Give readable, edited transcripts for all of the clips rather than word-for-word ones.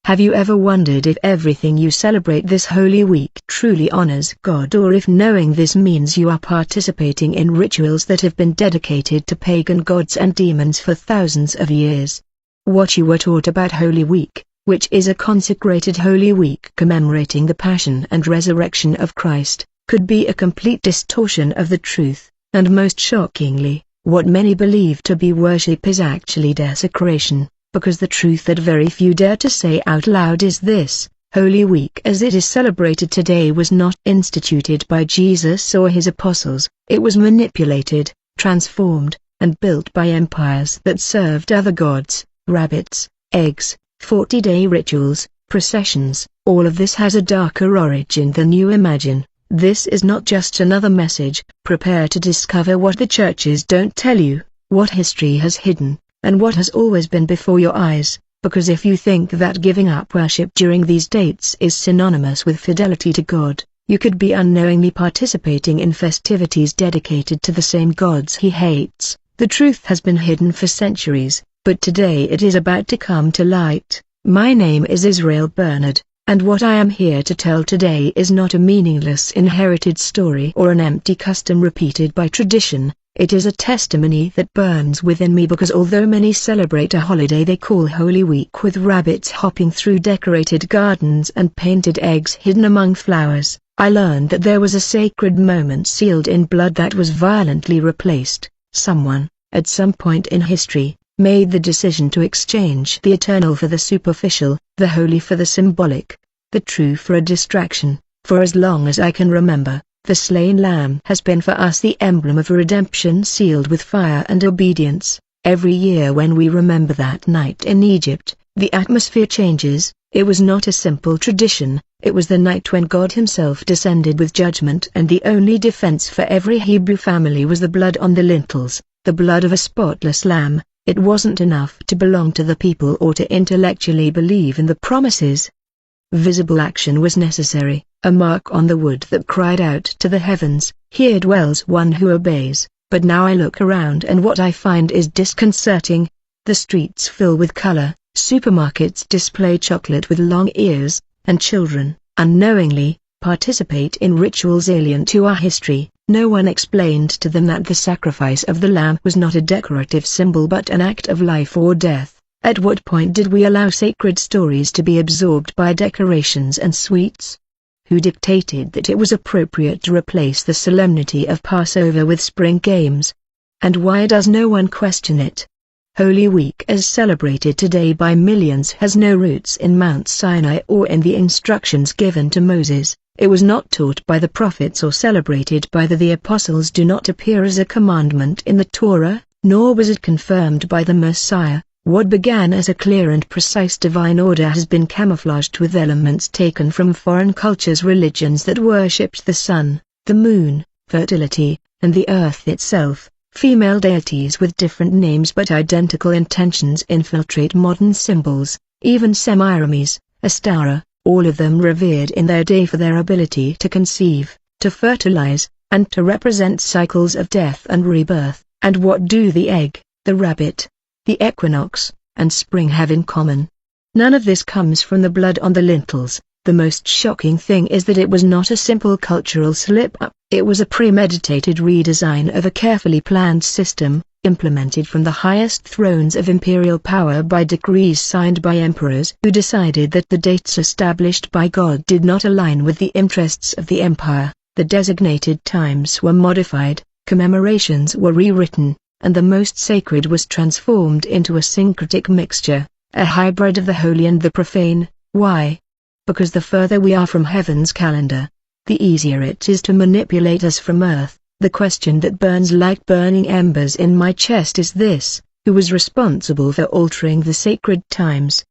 Have you ever wondered if everything you celebrate this Holy Week truly honors God, or if knowing this means you are participating in rituals that have been dedicated to pagan gods and demons for thousands of years? What you were taught about Holy Week, which is a consecrated Holy Week commemorating the Passion and Resurrection of Christ, could be a complete distortion of the truth, and most shockingly, what many believe to be worship is actually desecration. Because the truth that very few dare to say out loud is this: Holy Week as it is celebrated today was not instituted by Jesus or his apostles. It was manipulated, transformed, and built by empires that served other gods. Rabbits, eggs, 40-day rituals, processions, all of this has a darker origin than you imagine. This is not just another message. Prepare to discover what the churches don't tell you, what history has hidden, and what has always been before your eyes, because if you think that giving up worship during these dates is synonymous with fidelity to God, you could be unknowingly participating in festivities dedicated to the same gods he hates. The truth has been hidden for centuries, but today it is about to come to light. My name is Israel Bernard, and what I am here to tell today is not a meaningless inherited story or an empty custom repeated by tradition. It is a testimony that burns within me, because although many celebrate a holiday they call Holy Week with rabbits hopping through decorated gardens and painted eggs hidden among flowers, I learned that there was a sacred moment sealed in blood that was violently replaced. Someone, at some point in history, made the decision to exchange the eternal for the superficial, the holy for the symbolic, the true for a distraction. For as long as I can remember, the slain lamb has been for us the emblem of redemption sealed with fire and obedience. Every year when we remember that night in Egypt, the atmosphere changes. It was not a simple tradition, it was the night when God himself descended with judgment, and the only defense for every Hebrew family was the blood on the lintels, the blood of a spotless lamb. It wasn't enough to belong to the people or to intellectually believe in the promises. Visible action was necessary, a mark on the wood that cried out to the heavens, "Here dwells one who obeys." But now I look around and what I find is disconcerting. The streets fill with color, supermarkets display chocolate with long ears, and children, unknowingly, participate in rituals alien to our history. No one explained to them that the sacrifice of the lamb was not a decorative symbol but an act of life or death. At what point did we allow sacred stories to be absorbed by decorations and sweets? Who dictated that it was appropriate to replace the solemnity of Passover with spring games? And why does no one question it? Holy Week as celebrated today by millions has no roots in Mount Sinai or in the instructions given to Moses. It was not taught by the prophets or celebrated by the apostles. Do not appear as a commandment in the Torah, nor was it confirmed by the Messiah. What began as a clear and precise divine order has been camouflaged with elements taken from foreign cultures, religions that worshipped the sun, the moon, fertility, and the earth itself. Female deities with different names but identical intentions infiltrate modern symbols. Even Semiramis, Astarte, all of them revered in their day for their ability to conceive, to fertilize, and to represent cycles of death and rebirth. And what do the egg, the rabbit, the equinox, and spring have in common? None of this comes from the blood on the lintels. The most shocking thing is that it was not a simple cultural slip-up, it was a premeditated redesign of a carefully planned system, implemented from the highest thrones of imperial power by decrees signed by emperors who decided that the dates established by God did not align with the interests of the empire. The designated times were modified, commemorations were rewritten, and the most sacred was transformed into a syncretic mixture, a hybrid of the holy and the profane. Why? Because the further we are from heaven's calendar, the easier it is to manipulate us from earth. The question that burns like burning embers in my chest is this: who was responsible for altering the sacred times?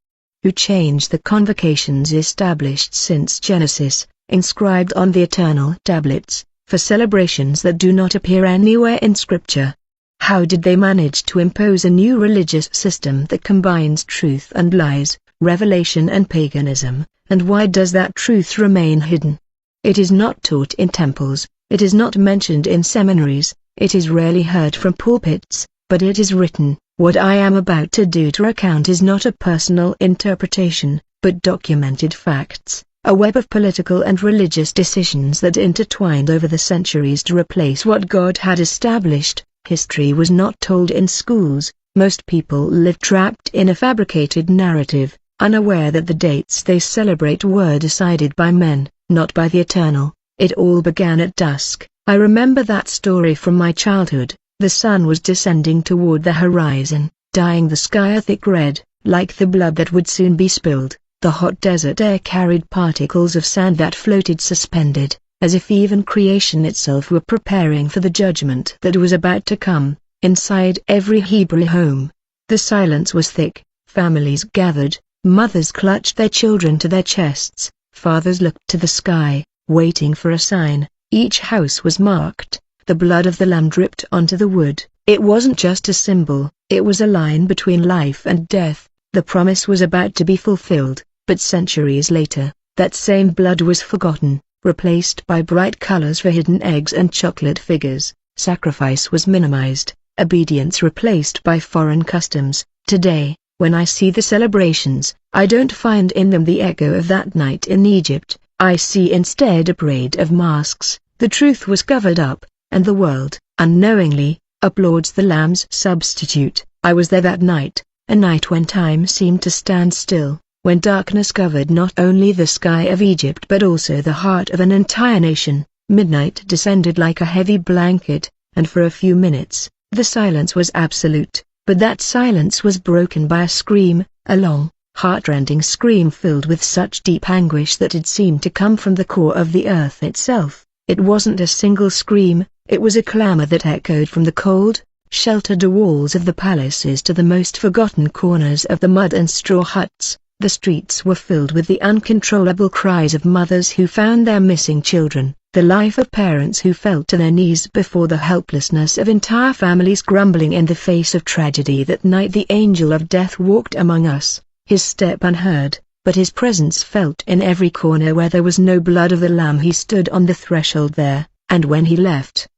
Who changed the convocations established since Genesis, inscribed on the eternal tablets, for celebrations that do not appear anywhere in Scripture? How did they manage to impose a new religious system that combines truth and lies, revelation and paganism, and why does that truth remain hidden? It is not taught in temples, it is not mentioned in seminaries, it is rarely heard from pulpits, but it is written. What I am about to do to recount is not a personal interpretation, but documented facts, a web of political and religious decisions that intertwined over the centuries to replace what God had established. History was not told in schools. Most people lived trapped in a fabricated narrative, unaware that the dates they celebrate were decided by men, not by the eternal. It all began at dusk. I remember that story from my childhood. The sun was descending toward the horizon, dyeing the sky a thick red, like the blood that would soon be spilled. The hot desert air carried particles of sand that floated suspended, as if even creation itself were preparing for the judgment that was about to come. Inside every Hebrew home, the silence was thick. Families gathered, mothers clutched their children to their chests, fathers looked to the sky, waiting for a sign. Each house was marked. The blood of the lamb dripped onto the wood. It wasn't just a symbol, it was a line between life and death. The promise was about to be fulfilled, but centuries later, that same blood was forgotten, replaced by bright colors for hidden eggs and chocolate figures. Sacrifice was minimized, obedience replaced by foreign customs. Today, when I see the celebrations, I don't find in them the echo of that night in Egypt. I see instead a parade of masks. The truth was covered up, and the world, unknowingly, applauds the Lamb's substitute. I was there that night, a night when time seemed to stand still, when darkness covered not only the sky of Egypt but also the heart of an entire nation. Midnight descended like a heavy blanket, and for a few minutes, the silence was absolute. But that silence was broken by a scream, a long, heart-rending scream filled with such deep anguish that it seemed to come from the core of the earth itself. It wasn't a single scream, it was a clamor that echoed from the cold, sheltered walls of the palaces to the most forgotten corners of the mud and straw huts. The streets were filled with the uncontrollable cries of mothers who found their missing children, the life of parents who fell to their knees before the helplessness of entire families grumbling in the face of tragedy. That night the angel of death walked among us, his step unheard, but his presence felt in every corner where there was no blood of the lamb. He stood on the threshold there, and when he left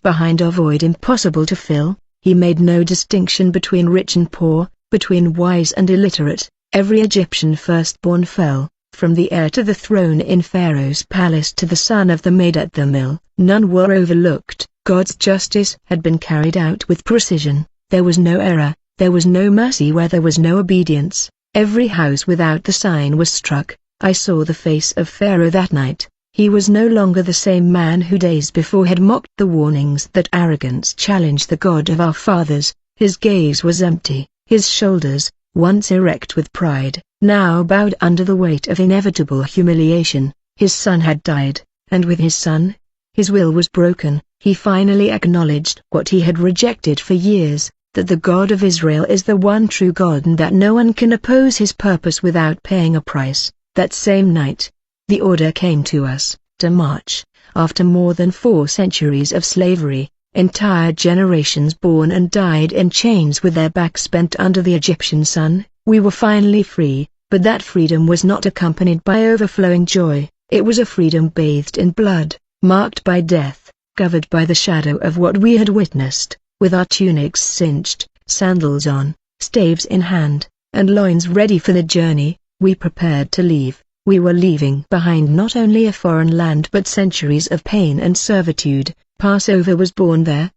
behind a void impossible to fill. He made no distinction between rich and poor, between wise and illiterate. Every Egyptian firstborn fell, from the heir to the throne in Pharaoh's palace to the son of the maid at the mill. None were overlooked. God's justice had been carried out with precision. There was no error, there was no mercy where there was no obedience. Every house without the sign was struck. I saw the face of Pharaoh that night. He was no longer the same man who days before had mocked the warnings that arrogance challenged the God of our fathers. His gaze was empty, his shoulders, once erect with pride, now bowed under the weight of inevitable humiliation. His son had died, and with his son, his will was broken. He finally acknowledged what he had rejected for years, that the God of Israel is the one true God and that no one can oppose his purpose without paying a price. That same night, the order came to us, to march. After more than 4 centuries of slavery, entire generations born and died in chains with their backs bent under the Egyptian sun, we were finally free. But that freedom was not accompanied by overflowing joy. It was a freedom bathed in blood, marked by death, covered by the shadow of what we had witnessed. With our tunics cinched, sandals on, staves in hand, and loins ready for the journey, we prepared to leave. We were leaving behind not only a foreign land but centuries of pain and servitude. Passover was born there.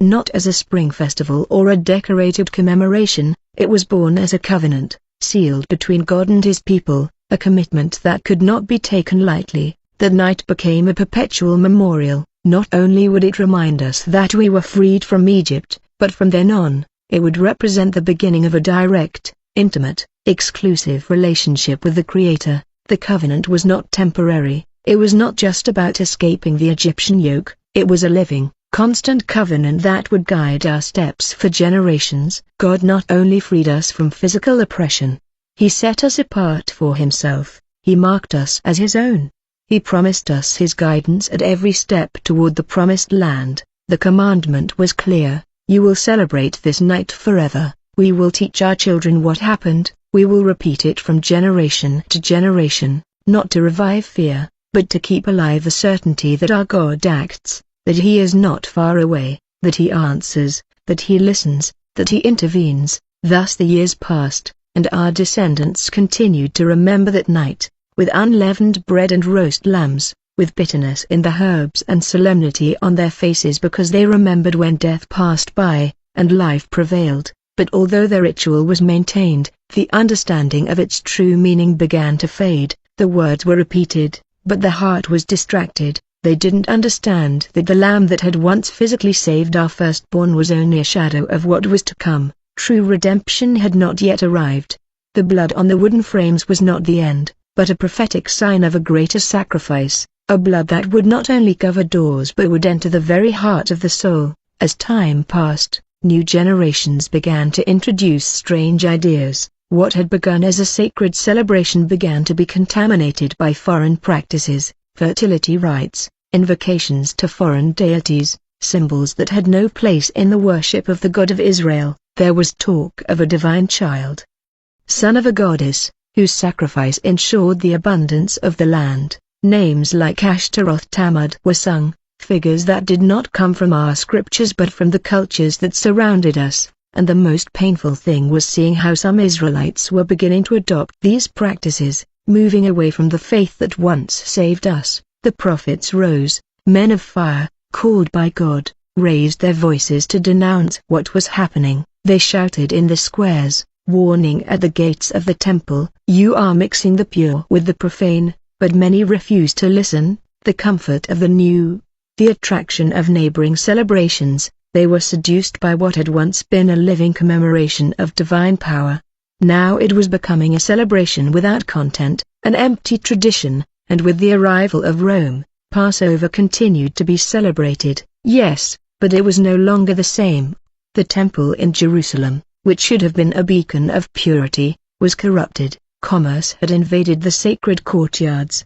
Not as a spring festival or a decorated commemoration, it was born as a covenant, sealed between God and his people, a commitment that could not be taken lightly. That night became a perpetual memorial. Not only would it remind us that we were freed from Egypt, but from then on, it would represent the beginning of a direct, intimate, exclusive relationship with the Creator. The covenant was not temporary. It was not just about escaping the Egyptian yoke. It was a living, constant covenant that would guide our steps for generations. God not only freed us from physical oppression, he set us apart for himself. He marked us as his own. He promised us his guidance at every step toward the promised land. The commandment was clear: you will celebrate this night forever. We will teach our children what happened. We will repeat it from generation to generation, not to revive fear, but to keep alive the certainty that our God acts, that he is not far away, that he answers, that he listens, that he intervenes. Thus the years passed, and our descendants continued to remember that night, with unleavened bread and roast lambs, with bitterness in the herbs and solemnity on their faces, because they remembered when death passed by, and life prevailed. But although the ritual was maintained, the understanding of its true meaning began to fade. The words were repeated, but the heart was distracted. They didn't understand that the lamb that had once physically saved our firstborn was only a shadow of what was to come. True redemption had not yet arrived. The blood on the wooden frames was not the end, but a prophetic sign of a greater sacrifice, a blood that would not only cover doors but would enter the very heart of the soul. As time passed, new generations began to introduce strange ideas. What had begun as a sacred celebration began to be contaminated by foreign practices, fertility rites, invocations to foreign deities, symbols that had no place in the worship of the God of Israel. There was talk of a divine child, son of a goddess, whose sacrifice ensured the abundance of the land. Names like Ashtaroth Tammuz were sung, figures that did not come from our scriptures but from the cultures that surrounded us, and the most painful thing was seeing how some Israelites were beginning to adopt these practices, moving away from the faith that once saved us. The prophets rose, men of fire, called by God, raised their voices to denounce what was happening. They shouted in the squares, warning at the gates of the temple, "You are mixing the pure with the profane." But many refused to listen. The comfort of the new, the attraction of neighboring celebrations, they were seduced by what had once been a living commemoration of divine power. Now it was becoming a celebration without content, an empty tradition, and with the arrival of Rome, Passover continued to be celebrated. Yes, but it was no longer the same. The temple in Jerusalem, which should have been a beacon of purity, was corrupted. Commerce had invaded the sacred courtyards.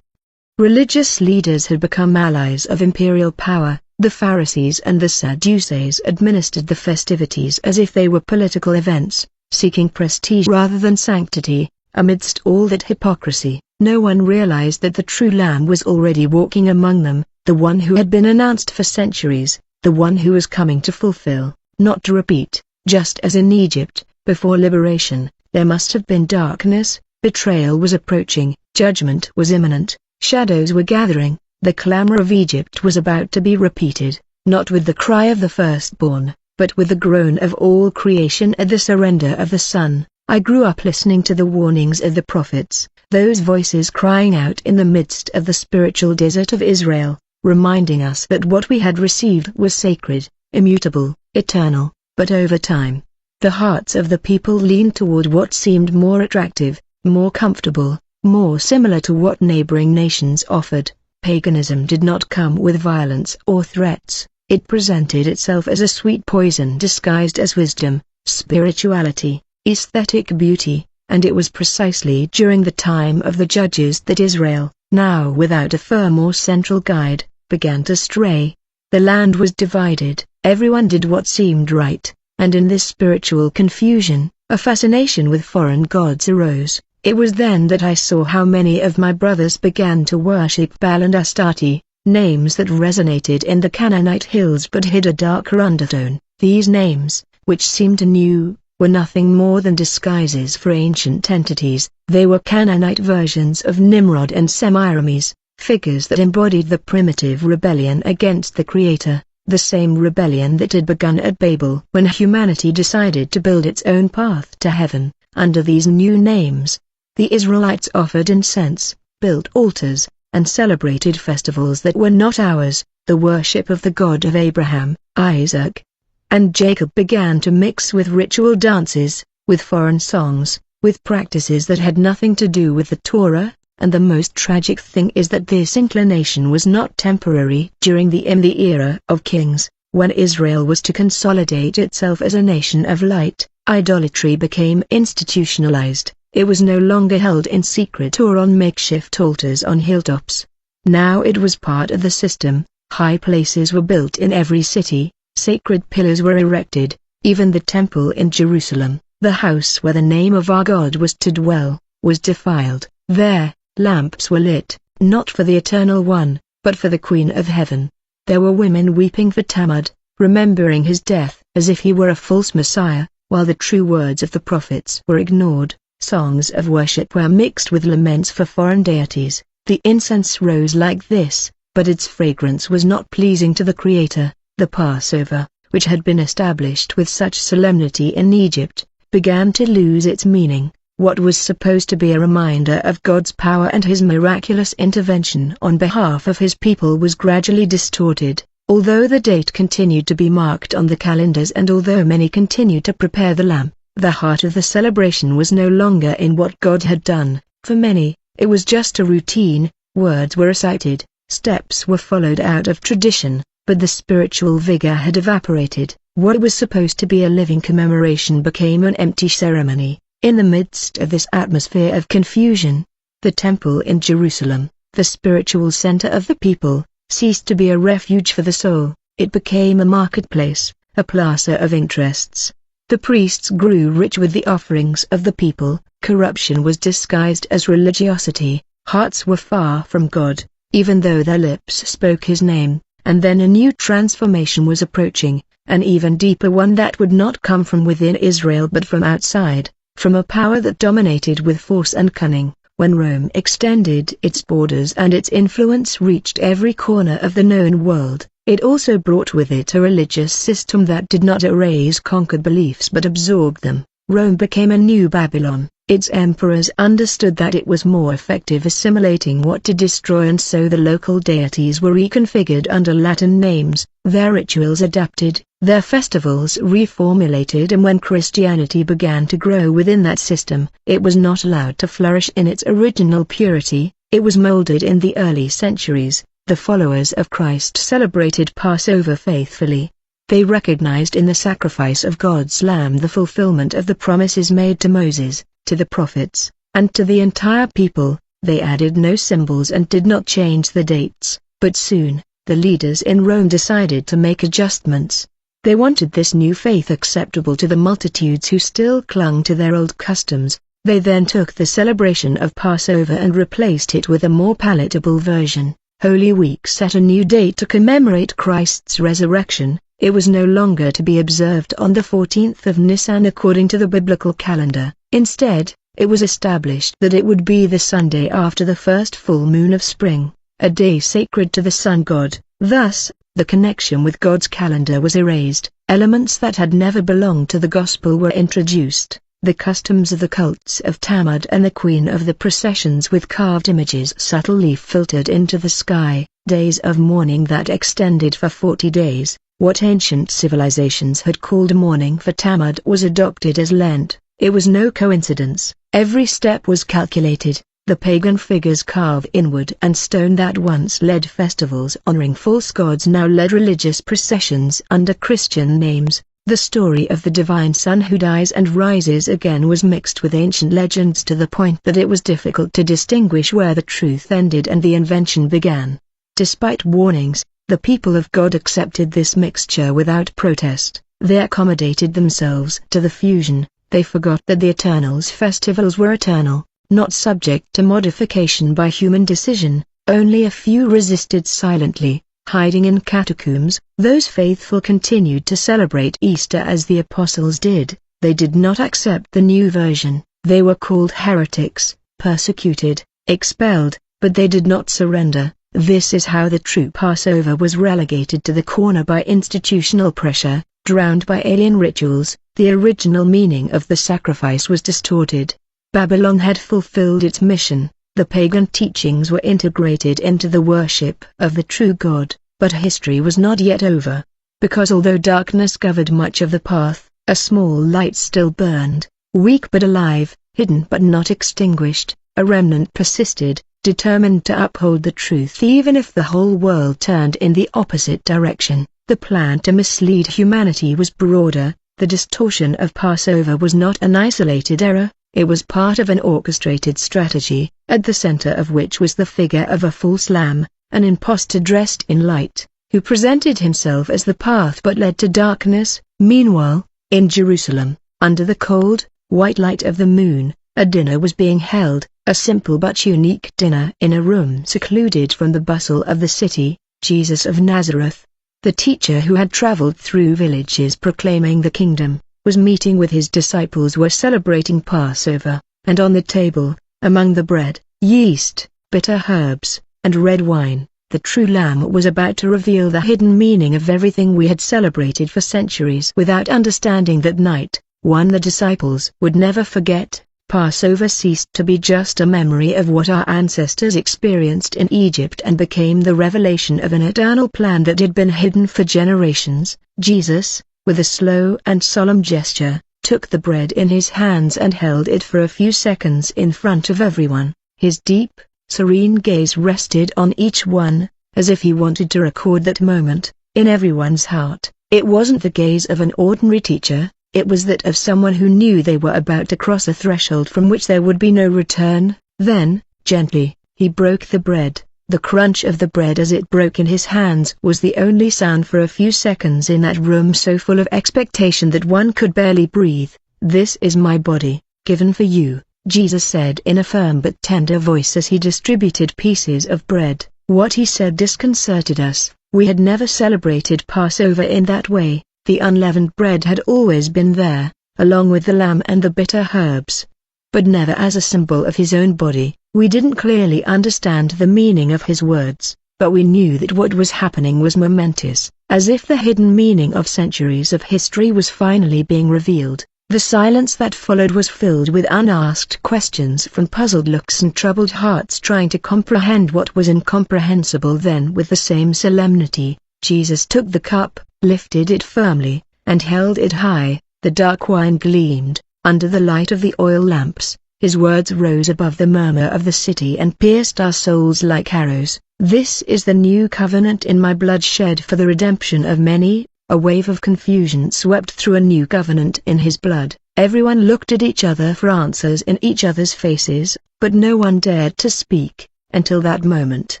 Religious leaders had become allies of imperial power. The Pharisees and the Sadducees administered the festivities as if they were political events, seeking prestige rather than sanctity. Amidst all that hypocrisy, no one realized that the true Lamb was already walking among them, the one who had been announced for centuries, the one who was coming to fulfill, not to repeat. Just as in Egypt, before liberation, there must have been darkness. Betrayal was approaching, judgment was imminent, shadows were gathering. The clamor of Egypt was about to be repeated, not with the cry of the firstborn, but with the groan of all creation at the surrender of the Son. I grew up listening to the warnings of the prophets, those voices crying out in the midst of the spiritual desert of Israel, reminding us that what we had received was sacred, immutable, eternal. But over time, the hearts of the people leaned toward what seemed more attractive, more comfortable, more similar to what neighboring nations offered. Paganism did not come with violence or threats. It presented itself as a sweet poison disguised as wisdom, spirituality, aesthetic beauty, and it was precisely during the time of the judges that Israel, now without a firm or central guide, began to stray. The land was divided, everyone did what seemed right, and in this spiritual confusion, a fascination with foreign gods arose. It was then that I saw how many of my brothers began to worship Baal and Astarte, names that resonated in the Canaanite hills but hid a darker undertone. These names, which seemed new, were nothing more than disguises for ancient entities. They were Canaanite versions of Nimrod and Semiramis, figures that embodied the primitive rebellion against the Creator, the same rebellion that had begun at Babel when humanity decided to build its own path to heaven. Under these new names, the Israelites offered incense, built altars, and celebrated festivals that were not ours. The worship of the God of Abraham, Isaac, and Jacob began to mix with ritual dances, with foreign songs, with practices that had nothing to do with the Torah, and the most tragic thing is that this inclination was not temporary. During the era of kings, when Israel was to consolidate itself as a nation of light, idolatry became institutionalized. It was no longer held in secret or on makeshift altars on hilltops. Now it was part of the system. High places were built in every city, sacred pillars were erected. Even the temple in Jerusalem, the house where the name of our God was to dwell, was defiled. There, lamps were lit, not for the Eternal One, but for the Queen of Heaven. There were women weeping for Tammuz, remembering his death as if he were a false Messiah, while the true words of the prophets were ignored. Songs of worship were mixed with laments for foreign deities. The incense rose like this, but its fragrance was not pleasing to the Creator. The Passover, which had been established with such solemnity in Egypt, began to lose its meaning. What was supposed to be a reminder of God's power and his miraculous intervention on behalf of his people was gradually distorted. Although the date continued to be marked on the calendars and although many continued to prepare the lamb, the heart of the celebration was no longer in what God had done. For many, it was just a routine. Words were recited, steps were followed out of tradition, but the spiritual vigor had evaporated. What was supposed to be a living commemoration became an empty ceremony. In the midst of this atmosphere of confusion, the temple in Jerusalem, the spiritual center of the people, ceased to be a refuge for the soul. It became a marketplace, a plaza of interests. The priests grew rich with the offerings of the people. Corruption was disguised as religiosity. Hearts were far from God, even though their lips spoke his name. And then a new transformation was approaching, an even deeper one that would not come from within Israel but from outside, from a power that dominated with force and cunning. When Rome extended its borders and its influence reached every corner of the known world, it also brought with it a religious system that did not erase conquered beliefs but absorbed them. Rome became a new Babylon. Its emperors understood that it was more effective assimilating what to destroy, and so the local deities were reconfigured under Latin names, their rituals adapted, their festivals reformulated, and when Christianity began to grow within that system, it was not allowed to flourish in its original purity. It was molded in the early centuries. The followers of Christ celebrated Passover faithfully. They recognized in the sacrifice of God's Lamb the fulfillment of the promises made to Moses, to the prophets, and to the entire people. They added no symbols and did not change the dates, but soon, the leaders in Rome decided to make adjustments. They wanted this new faith acceptable to the multitudes who still clung to their old customs. They then took the celebration of Passover and replaced it with a more palatable version. Holy Week set a new date to commemorate Christ's resurrection. It was no longer to be observed on the 14th of Nisan according to the biblical calendar. Instead, it was established that it would be the Sunday after the first full moon of spring, a day sacred to the sun god. Thus, the connection with God's calendar was erased. Elements that had never belonged to the gospel were introduced. The customs of the cults of Tammuz and the queen of the processions with carved images subtly filtered into the sky. Days of mourning that extended for 40 days. What ancient civilizations had called mourning for Tammuz was adopted as Lent. It was no coincidence. Every step was calculated. The pagan figures carved in wood and stone that once led festivals honoring false gods now led religious processions under Christian names. The story of the divine Son who dies and rises again was mixed with ancient legends to the point that it was difficult to distinguish where the truth ended and the invention began. Despite warnings, the people of God accepted this mixture without protest. They accommodated themselves to the fusion. They forgot that the Eternal's festivals were eternal, not subject to modification by human decision. Only a few resisted silently, hiding in catacombs. Those faithful continued to celebrate Easter as the apostles did. They did not accept the new version. They were called heretics, persecuted, expelled, but they did not surrender. This is how the true Passover was relegated to the corner by institutional pressure, drowned by alien rituals. The original meaning of the sacrifice was distorted. Babylon had fulfilled its mission. The pagan teachings were integrated into the worship of the true God, but history was not yet over. Because although darkness covered much of the path, a small light still burned, weak but alive, hidden but not extinguished. A remnant persisted, determined to uphold the truth even if the whole world turned in the opposite direction. The plan to mislead humanity was broader. The distortion of Passover was not an isolated error. It was part of an orchestrated strategy, at the center of which was the figure of a false lamb, an impostor dressed in light, who presented himself as the path but led to darkness. Meanwhile, in Jerusalem, under the cold, white light of the moon, a dinner was being held, a simple but unique dinner in a room secluded from the bustle of the city. Jesus of Nazareth, the teacher who had traveled through villages proclaiming the kingdom, was meeting with his disciples. Were celebrating Passover. and on the table, among the bread, yeast, bitter herbs, and red wine, the true Lamb was about to reveal the hidden meaning of everything we had celebrated for centuries without understanding that night, one the disciples would never forget. Passover ceased to be just a memory of what our ancestors experienced in Egypt and became the revelation of an eternal plan that had been hidden for generations. Jesus, with a slow and solemn gesture, took the bread in his hands and held it for a few seconds in front of everyone. His deep, serene gaze rested on each one, as if he wanted to record that moment, in everyone's heart. It wasn't the gaze of an ordinary teacher, it was that of someone who knew they were about to cross a threshold from which there would be no return. Then, gently, he broke the bread. The crunch of the bread as it broke in his hands was the only sound for a few seconds in that room so full of expectation that one could barely breathe. "This is my body, given for you," Jesus said in a firm but tender voice as he distributed pieces of bread. What he said disconcerted us. We had never celebrated Passover in that way. The unleavened bread had always been there, along with the lamb and the bitter herbs, but never as a symbol of his own body. We didn't clearly understand the meaning of his words, but we knew that what was happening was momentous, as if the hidden meaning of centuries of history was finally being revealed. The silence that followed was filled with unasked questions from puzzled looks and troubled hearts trying to comprehend what was incomprehensible. Then with the same solemnity, Jesus took the cup, lifted it firmly, and held it high. The dark wine gleamed, under the light of the oil lamps. His words rose above the murmur of the city and pierced our souls like arrows. "This is the new covenant in my blood, shed for the redemption of many." A wave of confusion swept through a new covenant in his blood. Everyone looked at each other for answers in each other's faces, but no one dared to speak. Until that moment,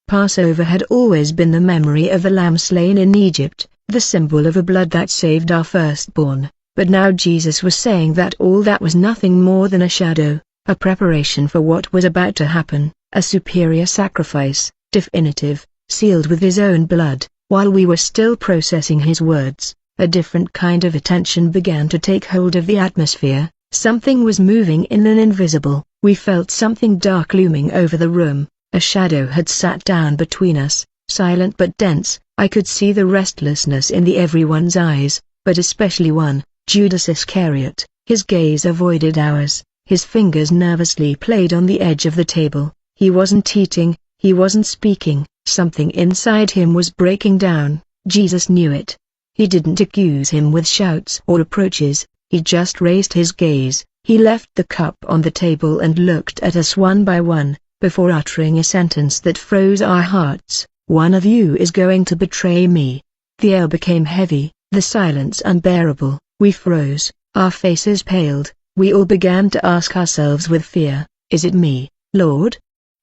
Passover had always been the memory of the lamb slain in Egypt, the symbol of a blood that saved our firstborn. But now Jesus was saying that all that was nothing more than a shadow, a preparation for what was about to happen, a superior sacrifice, definitive, sealed with his own blood. While we were still processing his words, a different kind of attention began to take hold of the atmosphere. Something was moving in an invisible. We felt something dark looming over the room. A shadow had sat down between us, silent but dense. I could see the restlessness in everyone's eyes, but especially one, Judas Iscariot. His gaze avoided ours. His fingers nervously played on the edge of the table. He wasn't eating, he wasn't speaking. Something inside him was breaking down. Jesus knew it. He didn't accuse him with shouts or reproaches, he just raised his gaze. He left the cup on the table and looked at us one by one, before uttering a sentence that froze our hearts. "One of you is going to betray me." The air became heavy, the silence unbearable. We froze, our faces paled. We all began to ask ourselves with fear, "Is it me, Lord?"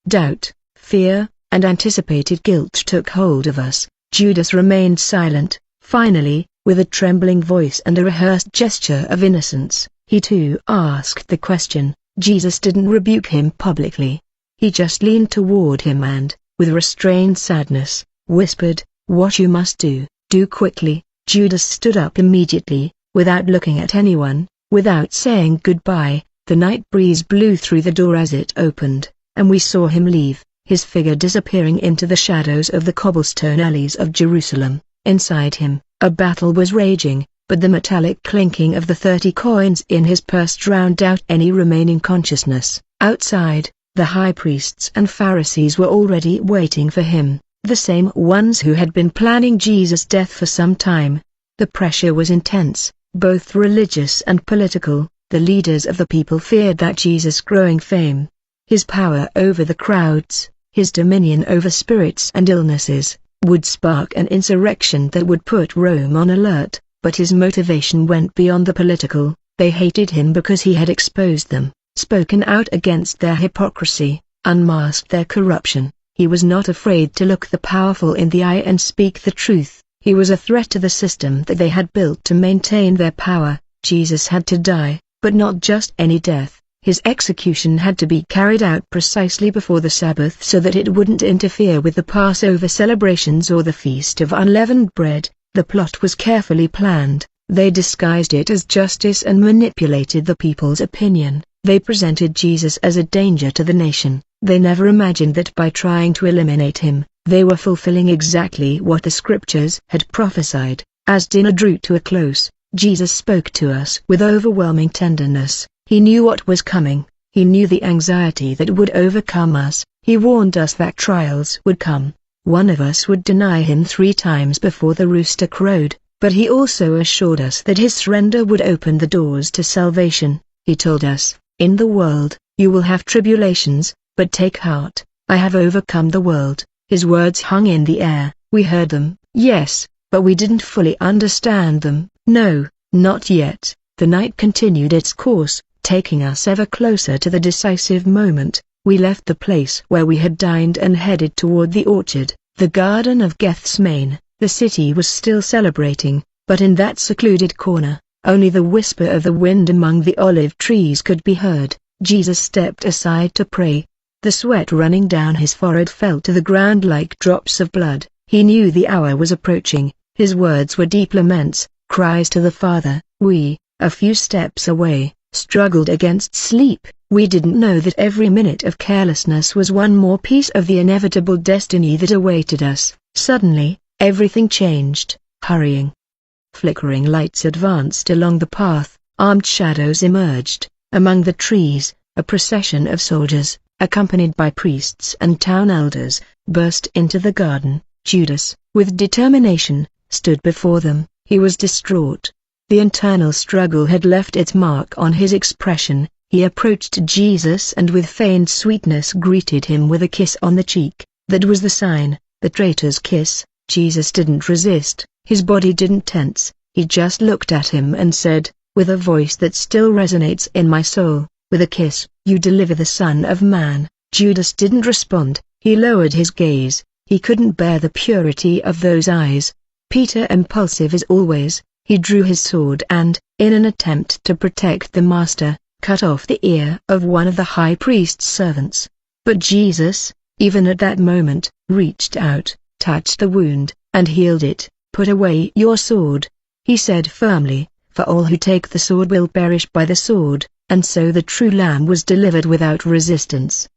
Doubt, fear, and anticipated guilt took hold of us. Judas remained silent. Finally, with a trembling voice and a rehearsed gesture of innocence, he too asked the question. Jesus didn't rebuke him publicly. He just leaned toward him and, with restrained sadness, whispered, "What you must do, do quickly." Judas stood up immediately, without looking at anyone, without saying goodbye. The night breeze blew through the door as it opened, and we saw him leave, his figure disappearing into the shadows of the cobblestone alleys of Jerusalem. Inside him, a battle was raging, but the metallic clinking of the 30 coins in his purse drowned out any remaining consciousness. Outside, the high priests and Pharisees were already waiting for him, the same ones who had been planning Jesus' death for some time. The pressure was intense, both religious and political. The leaders of the people feared that Jesus' growing fame, his power over the crowds, his dominion over spirits and illnesses, would spark an insurrection that would put Rome on alert. But his motivation went beyond the political. They hated him because he had exposed them, spoken out against their hypocrisy, unmasked their corruption. He was not afraid to look the powerful in the eye and speak the truth. He was a threat to the system that they had built to maintain their power. Jesus had to die, but not just any death. His execution had to be carried out precisely before the Sabbath so that it wouldn't interfere with the Passover celebrations or the Feast of Unleavened Bread. The plot was carefully planned. They disguised it as justice and manipulated the people's opinion. They presented Jesus as a danger to the nation. They never imagined that by trying to eliminate him, they were fulfilling exactly what the scriptures had prophesied. As dinner drew to a close, Jesus spoke to us with overwhelming tenderness. He knew what was coming. He knew the anxiety that would overcome us. He warned us that trials would come. One of us would deny him 3 times before the rooster crowed, but he also assured us that his surrender would open the doors to salvation. He told us, "In the world, you will have tribulations, but take heart, I have overcome the world." His words hung in the air. We heard them, yes, but we didn't fully understand them. No, not yet. The night continued its course, taking us ever closer to the decisive moment. We left the place where we had dined and headed toward the orchard, the Garden of Gethsemane. The city was still celebrating, but in that secluded corner, only the whisper of the wind among the olive trees could be heard. Jesus stepped aside to pray. The sweat running down his forehead fell to the ground like drops of blood. He knew the hour was approaching. His words were deep laments, cries to the Father. We, a few steps away, struggled against sleep. We didn't know that every minute of carelessness was one more piece of the inevitable destiny that awaited us. Suddenly, everything changed. Hurrying, flickering lights advanced along the path. Armed shadows emerged. Among the trees, a procession of soldiers, accompanied by priests and town elders, burst into the garden. Judas, with determination, stood before them. He was distraught. The internal struggle had left its mark on his expression. He approached Jesus and with feigned sweetness greeted him with a kiss on the cheek. That was the sign, the traitor's kiss. Jesus didn't resist, his body didn't tense. He just looked at him and said, with a voice that still resonates in my soul, with a kiss, "You deliver the Son of Man." Judas didn't respond. He lowered his gaze. He couldn't bear the purity of those eyes. Peter, impulsive as always, he drew his sword and, in an attempt to protect the Master, cut off the ear of one of the high priest's servants. But Jesus, even at that moment, reached out, touched the wound, and healed it. "Put away your sword," he said firmly, "for all who take the sword will perish by the sword." And so the true Lamb was delivered without resistance,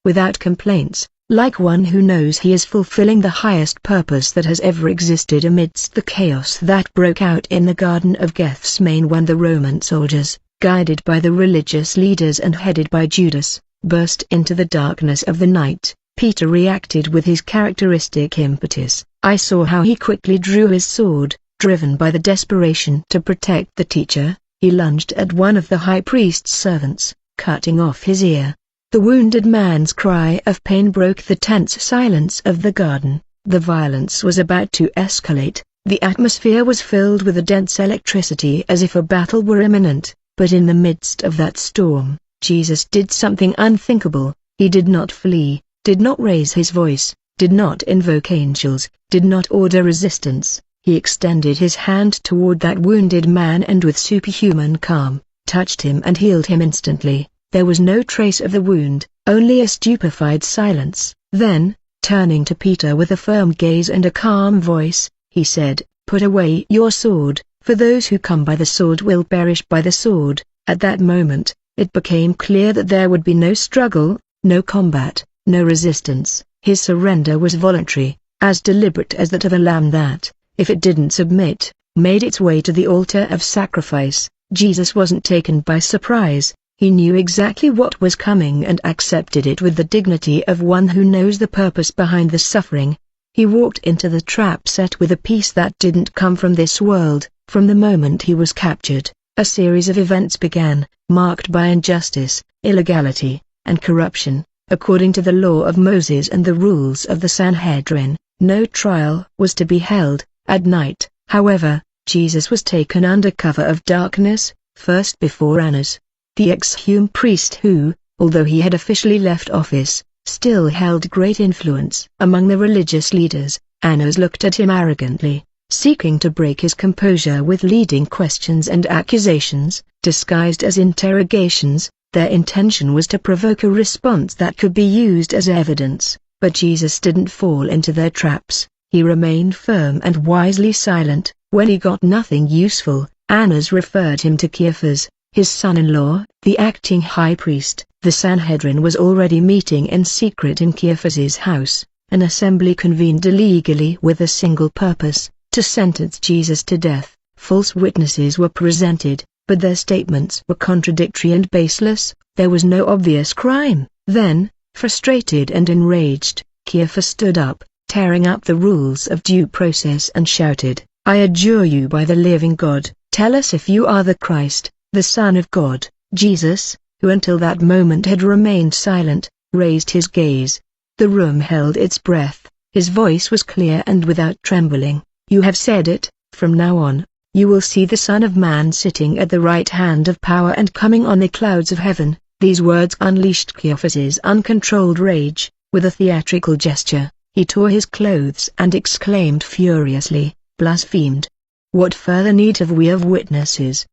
without complaints, like one who knows he is fulfilling the highest purpose that has ever existed amidst the chaos that broke out in the Garden of Gethsemane when the Roman soldiers, guided by the religious leaders and headed by Judas, burst into the darkness of the night. Peter reacted with his characteristic impetus. I saw how he quickly drew his sword, driven by the desperation to protect the teacher. He lunged at one of the high priest's servants, cutting off his ear. The wounded man's cry of pain broke the tense silence of the garden. The violence was about to escalate. The atmosphere was filled with a dense electricity as if a battle were imminent. But in the midst of that storm, Jesus did something unthinkable. He did not flee, did not raise his voice, did not invoke angels, did not order resistance. He extended his hand toward that wounded man and with superhuman calm, touched him and healed him instantly. There was no trace of the wound, only a stupefied silence. Then, turning to Peter with a firm gaze and a calm voice, he said, "Put away your sword, for those who come by the sword will perish by the sword." At that moment, it became clear that there would be no struggle, no combat, no resistance. His surrender was voluntary, as deliberate as that of a lamb that, if it didn't submit, made its way to the altar of sacrifice. Jesus wasn't taken by surprise. He knew exactly what was coming and accepted it with the dignity of one who knows the purpose behind the suffering. He walked into the trap set with a peace that didn't come from this world. From the moment he was captured, a series of events began, marked by injustice, illegality, and corruption. According to the law of Moses and the rules of the Sanhedrin, no trial was to be held. At night, however, Jesus was taken under cover of darkness, first before Annas, the ex-Hume priest who, although he had officially left office, still held great influence among the religious leaders. Annas looked at him arrogantly, seeking to break his composure with leading questions and accusations, disguised as interrogations. Their intention was to provoke a response that could be used as evidence, but Jesus didn't fall into their traps. He remained firm and wisely silent. When he got nothing useful, Annas referred him to Caiaphas, his son-in-law, the acting high priest. The Sanhedrin was already meeting in secret in Caiaphas's house. An assembly convened illegally with a single purpose, to sentence Jesus to death. False witnesses were presented, but their statements were contradictory and baseless. There was no obvious crime. Then, frustrated and enraged, Caiaphas stood up, tearing up the rules of due process and shouted, "I adjure you by the living God, tell us if you are the Christ, the Son of God." Jesus, who until that moment had remained silent, raised his gaze. The room held its breath. His voice was clear and without trembling. "You have said it. From now on, you will see the Son of Man sitting at the right hand of power and coming on the clouds of heaven." These words unleashed Caiaphas's uncontrolled rage. With a theatrical gesture, he tore his clothes and exclaimed furiously, "Blasphemed! What further need have we of witnesses?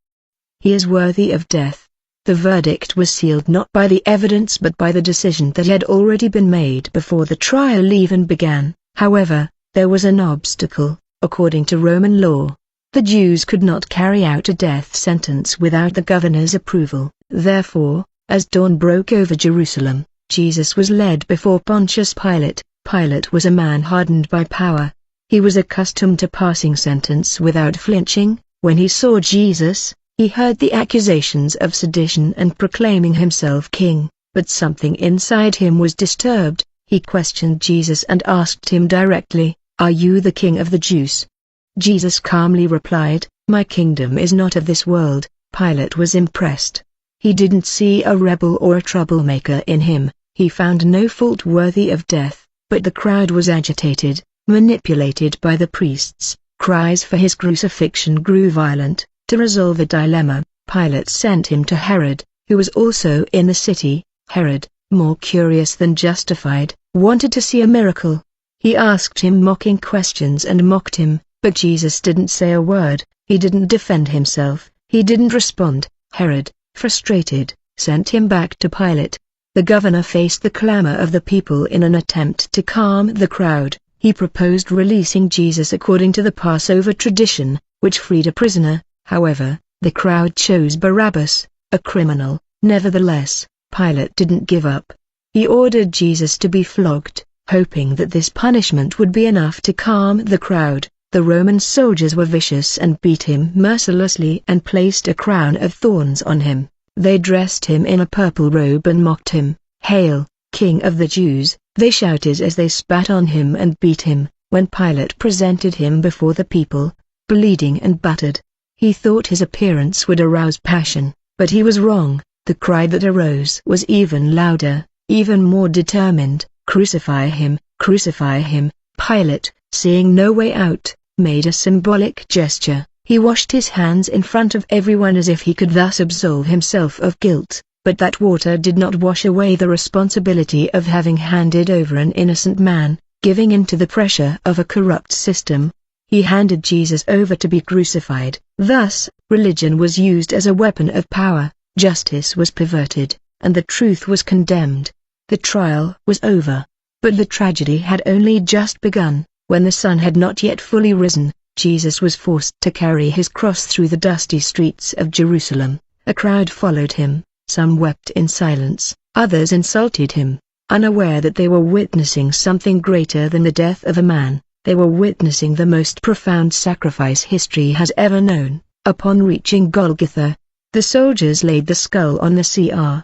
He is worthy of death." The verdict was sealed not by the evidence but by the decision that had already been made before the trial even began. However, there was an obstacle. According to Roman law, the Jews could not carry out a death sentence without the governor's approval. Therefore, as dawn broke over Jerusalem, Jesus was led before Pontius Pilate. Pilate was a man hardened by power. He was accustomed to passing sentence without flinching. When he saw Jesus, he heard the accusations of sedition and proclaiming himself king, but something inside him was disturbed. He questioned Jesus and asked him directly, "Are you the king of the Jews?" Jesus calmly replied, "My kingdom is not of this world." Pilate was impressed. He didn't see a rebel or a troublemaker in him. He found no fault worthy of death, but the crowd was agitated, manipulated by the priests. Cries for his crucifixion grew violent. To resolve a dilemma, Pilate sent him to Herod, who was also in the city. Herod, more curious than justified, wanted to see a miracle. He asked him mocking questions and mocked him, but Jesus didn't say a word. He didn't defend himself. He didn't respond. Herod, frustrated, sent him back to Pilate. The governor faced the clamor of the people in an attempt to calm the crowd. He proposed releasing Jesus according to the Passover tradition, which freed a prisoner. However, the crowd chose Barabbas, a criminal. Nevertheless, Pilate didn't give up. He ordered Jesus to be flogged, hoping that this punishment would be enough to calm the crowd. The Roman soldiers were vicious and beat him mercilessly and placed a crown of thorns on him. They dressed him in a purple robe and mocked him. "Hail, King of the Jews!" they shouted as they spat on him and beat him. When Pilate presented him before the people, bleeding and battered, he thought his appearance would arouse passion, but he was wrong. The cry that arose was even louder, even more determined, "Crucify him! Crucify him!" Pilate, seeing no way out, made a symbolic gesture. He washed his hands in front of everyone as if he could thus absolve himself of guilt, but that water did not wash away the responsibility of having handed over an innocent man, giving in to the pressure of a corrupt system. He handed Jesus over to be crucified. Thus, religion was used as a weapon of power, justice was perverted, and the truth was condemned. The trial was over, but the tragedy had only just begun. When the sun had not yet fully risen, Jesus was forced to carry his cross through the dusty streets of Jerusalem. A crowd followed him. Some wept in silence, others insulted him, unaware that they were witnessing something greater than the death of a man. They were witnessing the most profound sacrifice history has ever known. Upon reaching Golgotha, the soldiers laid the skull on the Cr.